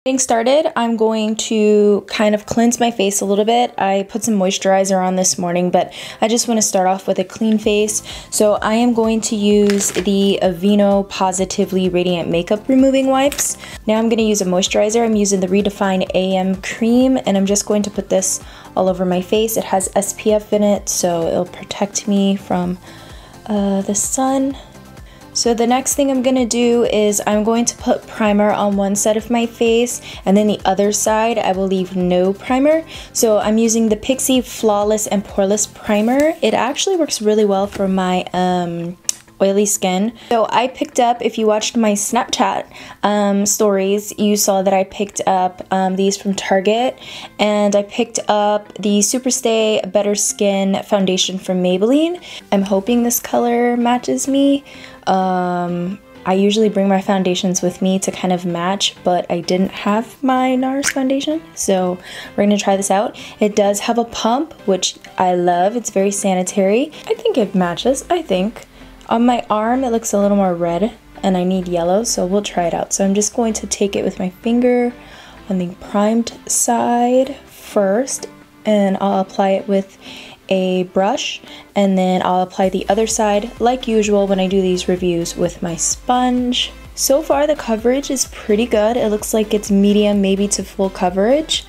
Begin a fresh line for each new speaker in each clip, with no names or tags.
Getting started, I'm going to kind of cleanse my face a little bit. I put some moisturizer on this morning, but I just want to start off with a clean face. So I am going to use the Aveeno Positively Radiant Makeup Removing Wipes. Now I'm going to use a moisturizer. I'm using the Redefine AM Cream, and I'm just going to put this all over my face. It has SPF in it, so it'll protect me from the sun. So the next thing I'm gonna do is I'm going to put primer on one side of my face, and then the other side I will leave no primer. So I'm using the Pix Flawless and Poreless Primer. It actually works really well for my oily skin. So I picked up, if you watched my Snapchat stories, you saw that I picked up these from Target, and I picked up the Superstay Better Skin Foundation from Maybelline. I'm hoping this color matches me. I usually bring my foundations with me to kind of match, but I didn't have my NARS foundation, so we're gonna try this out. It does have a pump, which I love. It's very sanitary. I think it matches, I think. On my arm, it looks a little more red, and I need yellow, so we'll try it out. So I'm just going to take it with my finger on the primed side first, and I'll apply it with a brush, and then I'll apply the other side like usual when I do these reviews with my sponge. So far the coverage is pretty good. It looks like it's medium, maybe to full coverage.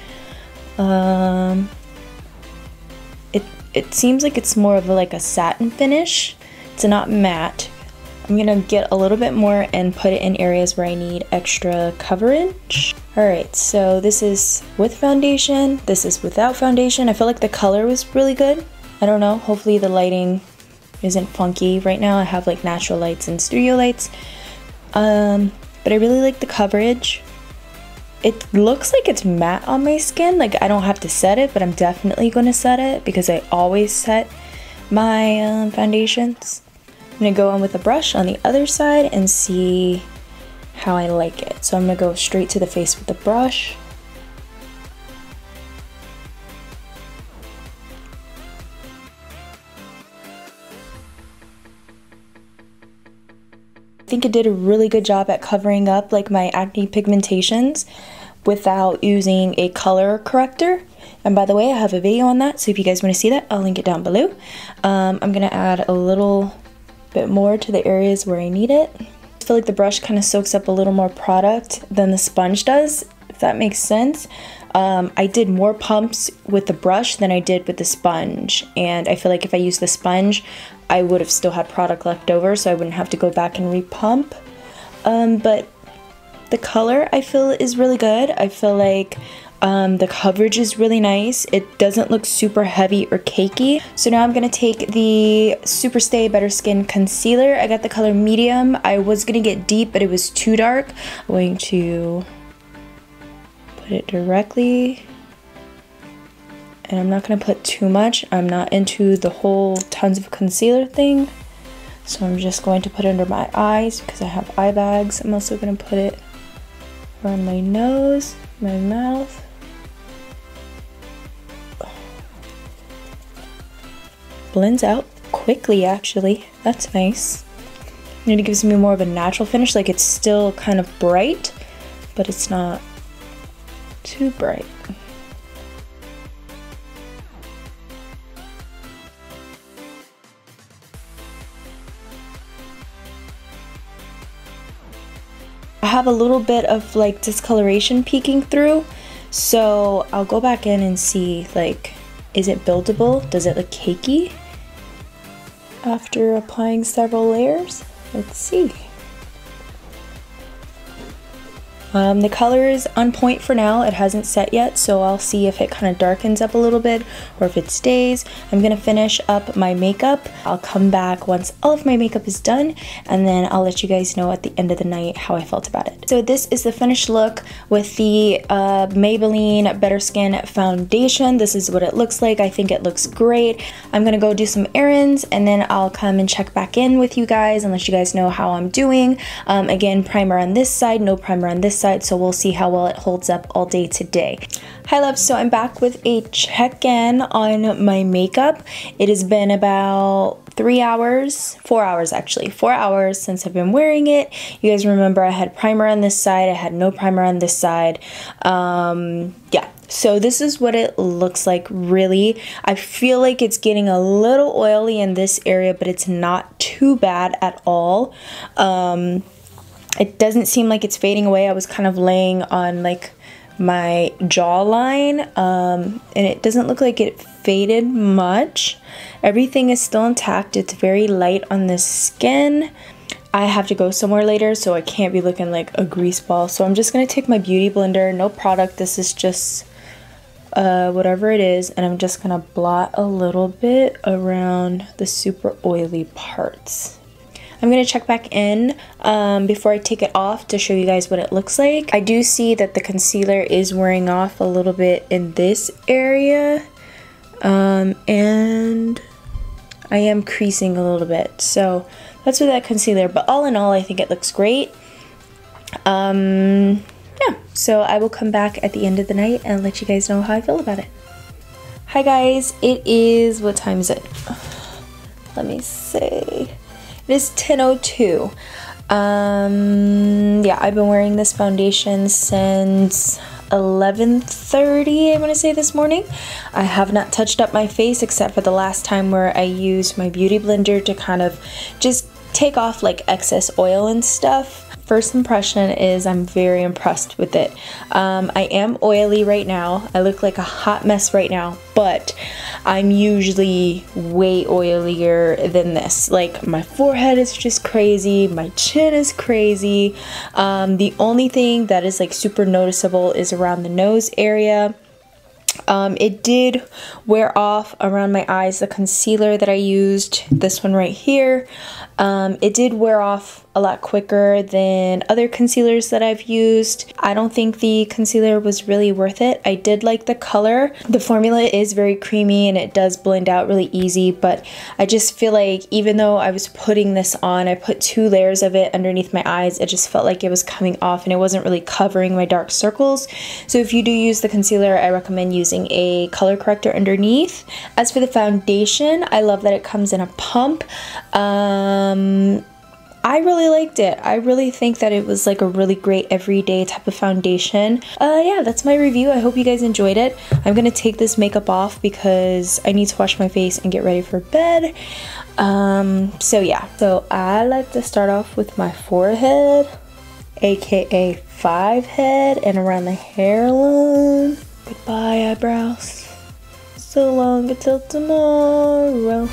It seems like it's more of like a satin finish. It's not matte. I'm gonna get a little bit more and put it in areas where I need extra coverage. Alright, so this is with foundation, this is without foundation. I feel like the color was really good. I don't know, hopefully the lighting isn't funky. Right now I have like natural lights and studio lights. But I really like the coverage. It looks like it's matte on my skin, like I don't have to set it, but I'm definitely gonna set it because I always set my foundations. I'm gonna go on with a brush on the other side and see how I like it. So I'm gonna go straight to the face with the brush. I think it did a really good job at covering up like my acne pigmentations without using a color corrector. And by the way, I have a video on that, so if you guys want to see that, I'll link it down below. I'm gonna add a little bit more to the areas where I need it. I feel like the brush kind of soaks up a little more product than the sponge does, if that makes sense. I did more pumps with the brush than I did with the sponge, and I feel like if I used the sponge, I would have still had product left over, so I wouldn't have to go back and repump. But the color I feel is really good. I feel like the coverage is really nice. It doesn't look super heavy or cakey. So now I'm gonna take the Superstay Better Skin Concealer. I got the color medium. I was gonna get deep, but it was too dark. I'm going to put it directly. And I'm not gonna put too much. I'm not into the whole tons of concealer thing. So I'm just going to put it under my eyes because I have eye bags. I'm also gonna put it around my nose, my mouth. Blends out quickly, actually. That's nice. And it gives me more of a natural finish, like it's still kind of bright, but it's not too bright. I have a little bit of like discoloration peeking through, so I'll go back in and see, like, is it buildable? Does it look cakey after applying several layers? Let's see. The color is on point for now. It hasn't set yet, so I'll see if it kind of darkens up a little bit or if it stays. I'm gonna finish up my makeup. I'll come back once all of my makeup is done, and then I'll let you guys know at the end of the night how I felt about it. So this is the finished look with the Maybelline Better Skin Foundation. This is what it looks like. I think it looks great. I'm gonna go do some errands, and then I'll come and check back in with you guys and let you guys know how I'm doing. Again, primer on this side, no primer on this side, so we'll see how well it holds up all day today. Hi loves, so I'm back with a check-in on my makeup. It has been about 4 hours actually, 4 hours since I've been wearing it. You guys remember I had primer on this side, I had no primer on this side. Yeah, so this is what it looks like really. I feel like it's getting a little oily in this area, but it's not too bad at all. It doesn't seem like it's fading away. I was kind of laying on like my jawline, and it doesn't look like it faded much. Everything is still intact. It's very light on the skin. I have to go somewhere later, so I can't be looking like a grease ball. So I'm just gonna take my beauty blender, no product, this is just whatever it is, and I'm just gonna blot a little bit around the super oily parts. I'm going to check back in before I take it off to show you guys what it looks like. I do see that the concealer is wearing off a little bit in this area, and I am creasing a little bit. So that's with that concealer, but all in all, I think it looks great. Yeah, so I will come back at the end of the night and let you guys know how I feel about it. Hi guys, it is, what time is it? Let me see. It is 10:02. Yeah, I've been wearing this foundation since 11:30, I want to say, this morning. I have not touched up my face except for the last time where I used my beauty blender to kind of just take off like excess oil and stuff. First impression is I'm very impressed with it. I am oily right now. I look like a hot mess right now, but I'm usually way oilier than this. Like, my forehead is just crazy, my chin is crazy. The only thing that is like super noticeable is around the nose area. It did wear off around my eyes, the concealer that I used, this one right here. It did wear off a lot quicker than other concealers that I've used. I don't think the concealer was really worth it. I did like the color. The formula is very creamy and it does blend out really easy, but I just feel like even though I was putting this on, I put 2 layers of it underneath my eyes, it just felt like it was coming off and it wasn't really covering my dark circles. So if you do use the concealer, I recommend using a color corrector underneath. As for the foundation, I love that it comes in a pump. I really liked it. I really think that it was like a really great everyday type of foundation. Yeah, that's my review. I hope you guys enjoyed it. I'm gonna take this makeup off because I need to wash my face and get ready for bed. So yeah, so I like to start off with my forehead, aka 5 head, and around the hairline. Goodbye, eyebrows. So long until tomorrow.